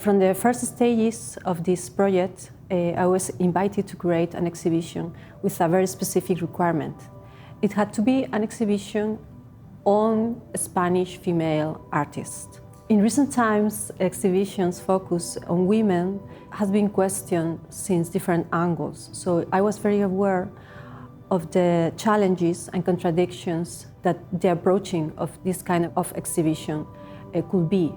From the first stages of this project, I was invited to create an exhibition with a very specific requirement. It had to be an exhibition on Spanish female artists. In recent times, exhibitions focus on women has been questioned since different angles. So I was very aware of the challenges and contradictions that the approaching of this kind of exhibition could be.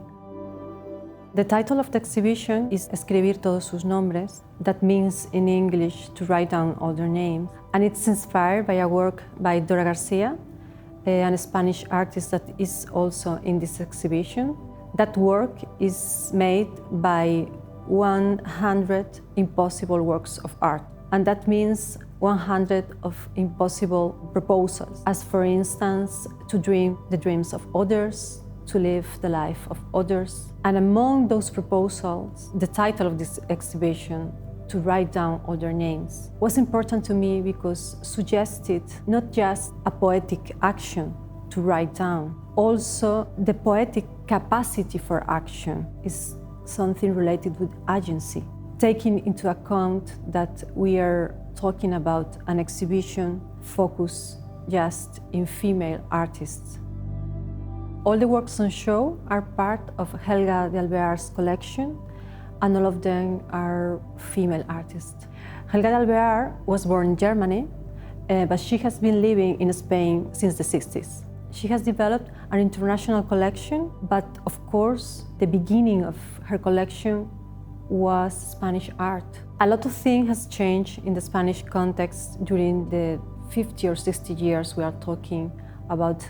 The title of the exhibition is Escribir todos sus nombres. That means in English to write down all their names. And it's inspired by a work by Dora Garcia, a Spanish artist that is also in this exhibition. That work is made by 100 impossible works of art. And that means 100 of impossible proposals, as for instance, to dream the dreams of others, to live the life of others. And among those proposals, the title of this exhibition, to write down all their names, was important to me because suggested not just a poetic action to write down, also the poetic capacity for action is something related with agency, taking into account that we are talking about an exhibition focused just in female artists. All the works on show are part of Helga de Alvear's collection, and all of them are female artists. Helga de Alvear was born in Germany, but she has been living in Spain since the 60s. She has developed an international collection, but of course, the beginning of her collection was Spanish art. A lot of things has changed in the Spanish context during the 50 or 60 years we are talking about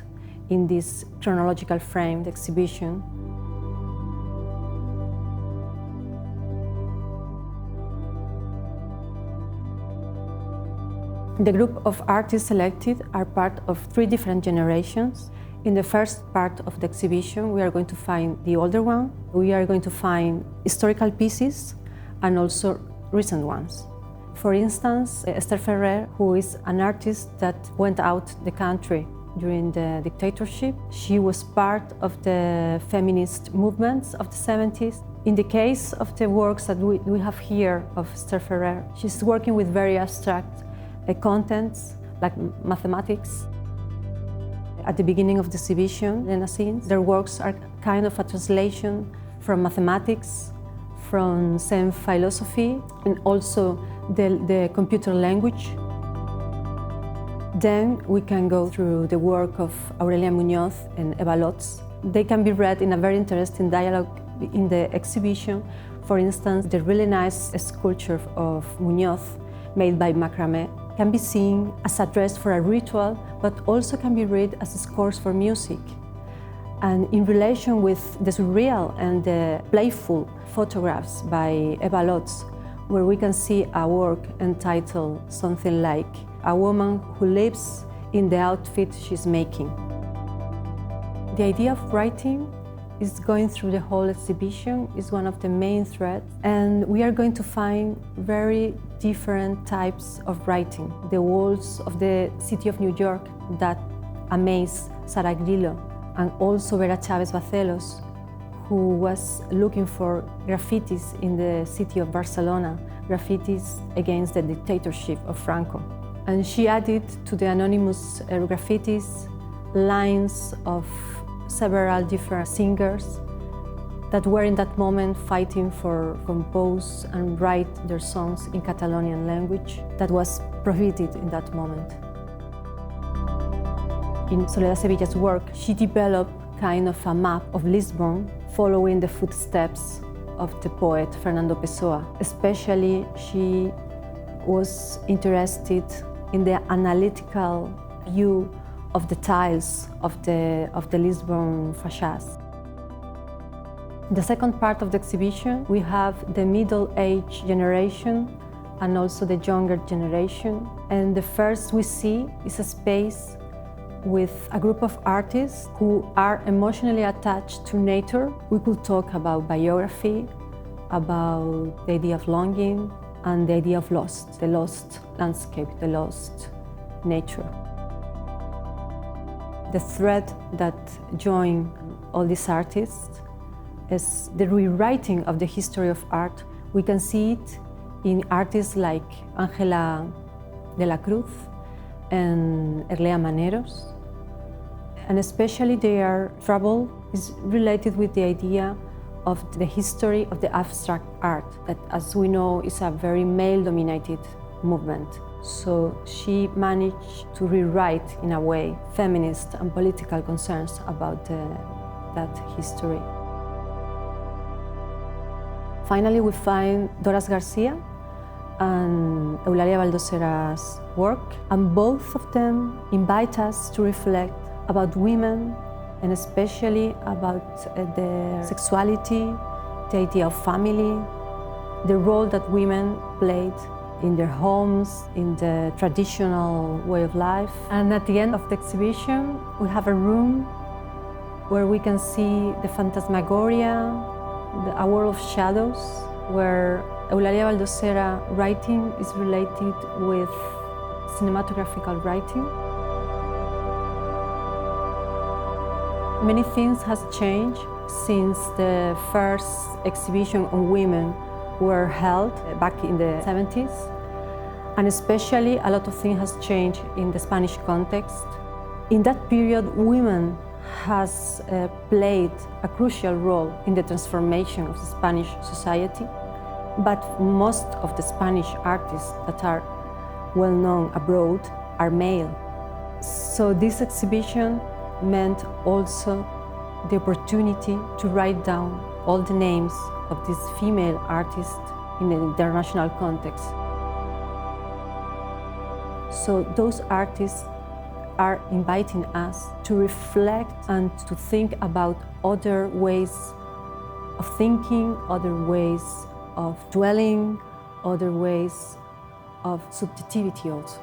in this chronological frame, the exhibition. The group of artists selected are part of 3 different generations. In the first part of the exhibition, we are going to find the older one. We are going to find historical pieces and also recent ones. For instance, Esther Ferrer, who is an artist that went out the country during the dictatorship. She was part of the feminist movements of the 70s. In the case of the works that we have here of Esther Ferrer, she's working with very abstract contents like mathematics. At the beginning of the exhibition, the scenes, their works are kind of a translation from mathematics, from Zen philosophy, and also the computer language. Then we can go through the work of Aurelia Muñoz and Eva Lotz. They can be read in a very interesting dialogue in the exhibition. For instance, the really nice sculpture of Muñoz made by macrame can be seen as a dress for a ritual, but also can be read as scores for music. And in relation with the surreal and the playful photographs by Eva Lotz, where we can see a work entitled something like "A woman who lives in the outfit she's making." The idea of writing is going through the whole exhibition, is one of the main threads, and we are going to find very different types of writing. The walls of the city of New York that amaze Sara Grillo, and also Vera Chavez Bacelos, who was looking for graffitis in the city of Barcelona, graffitis against the dictatorship of Franco. And she added to the anonymous graffitis lines of several different singers that were in that moment fighting for compose and write their songs in Catalonian language that was prohibited in that moment. In Soledad Sevilla's work, she developed kind of a map of Lisbon following the footsteps of the poet Fernando Pessoa. Especially, she was interested in the analytical view of the tiles of the Lisbon facades. In the second part of the exhibition, we have the middle-aged generation and also the younger generation. And the first we see is a space with a group of artists who are emotionally attached to nature. We could talk about biography, about the idea of longing, and the idea of lost, the lost landscape, the lost nature. The thread that joins all these artists as the rewriting of the history of art. We can see it in artists like Ángela de la Cruz and Erlea Maneros. And especially their trouble is related with the idea of the history of the abstract art, that, as we know, is a very male-dominated movement. So she managed to rewrite, in a way, feminist and political concerns about that history. Finally, we find Doras Garcia and Eulalia Baldosera's work, and both of them invite us to reflect about women, and especially about their sexuality, the idea of family, the role that women played in their homes, in the traditional way of life. And at the end of the exhibition, we have a room where we can see the phantasmagoria, a world of shadows, where Eulalia Baldosera writing is related with cinematographical writing. Many things has changed since the first exhibition on women were held back in the 70s. And especially a lot of things has changed in the Spanish context. In that period, women has played a crucial role in the transformation of the Spanish society. But most of the Spanish artists that are well known abroad are male. So this exhibition meant also the opportunity to write down all the names of these female artists in the international context. So those artists are inviting us to reflect and to think about other ways of thinking, other ways of dwelling, other ways of subjectivity also.